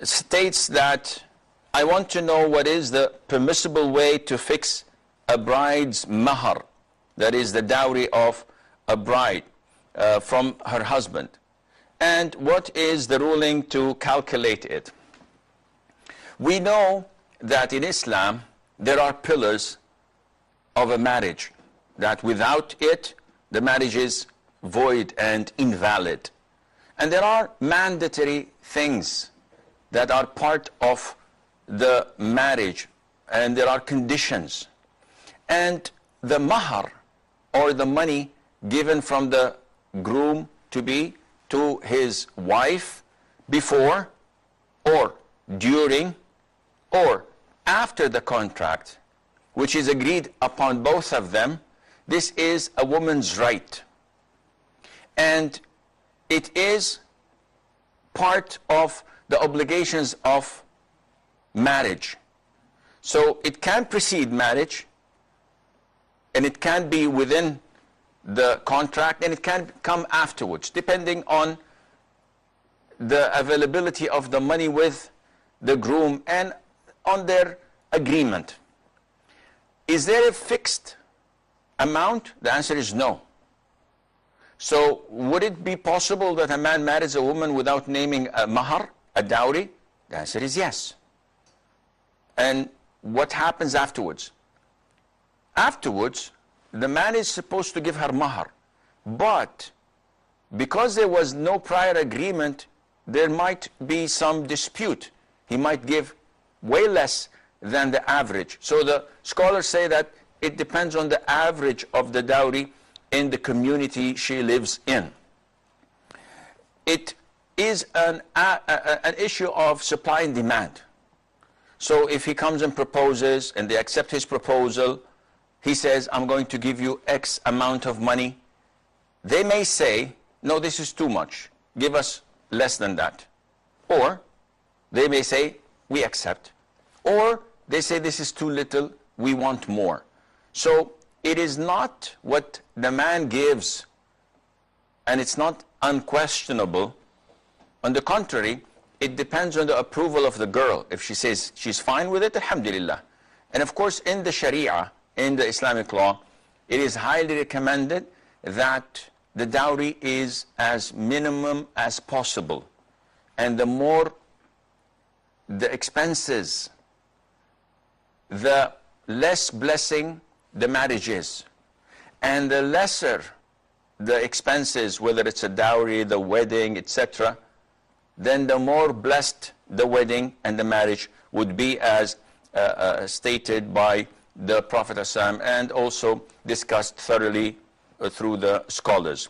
states that I want to know what is the permissible way to fix a bride's mahar, that is the dowry of a bride from her husband, and what is the ruling to calculate it. We know that in Islam there are pillars of a marriage, that without it the marriage is void and invalid. And there are mandatory things that are part of the marriage, and there are conditions. And the mahar, or the money given from the groom to be to his wife before or during or after the contract, which is agreed upon both of them, this is a woman's right. And it is part of the obligations of marriage. So it can precede marriage, and it can be within the contract, and it can come afterwards, depending on the availability of the money with the groom and on their agreement. Is there a fixed amount? The answer is no. So would it be possible that a man marries a woman without naming a mahar, a dowry? The answer is yes. And what happens afterwards? Afterwards, the man is supposed to give her mahar, but because there was no prior agreement, there might be some dispute. He might give way less than the average. So the scholars say that it depends on the average of the dowry in the community she lives in. It is an issue of supply and demand. So if he comes and proposes and they accept his proposal, he says, I'm going to give you X amount of money. They may say, no, this is too much. Give us less than that. Or they may say, we accept. Or they say, this is too little, we want more. So it is not what the man gives, and it's not unquestionable. On the contrary, it depends on the approval of the girl. If she says she's fine with it, alhamdulillah. And of course, in the Sharia, in the Islamic law, it is highly recommended that the dowry is as minimum as possible. And the more the expenses, the less blessing the marriage is. And the lesser the expenses, whether it's a dowry, the wedding, etc., then the more blessed the wedding and the marriage would be, as stated by the Prophet ﷺ, and also discussed thoroughly through the scholars.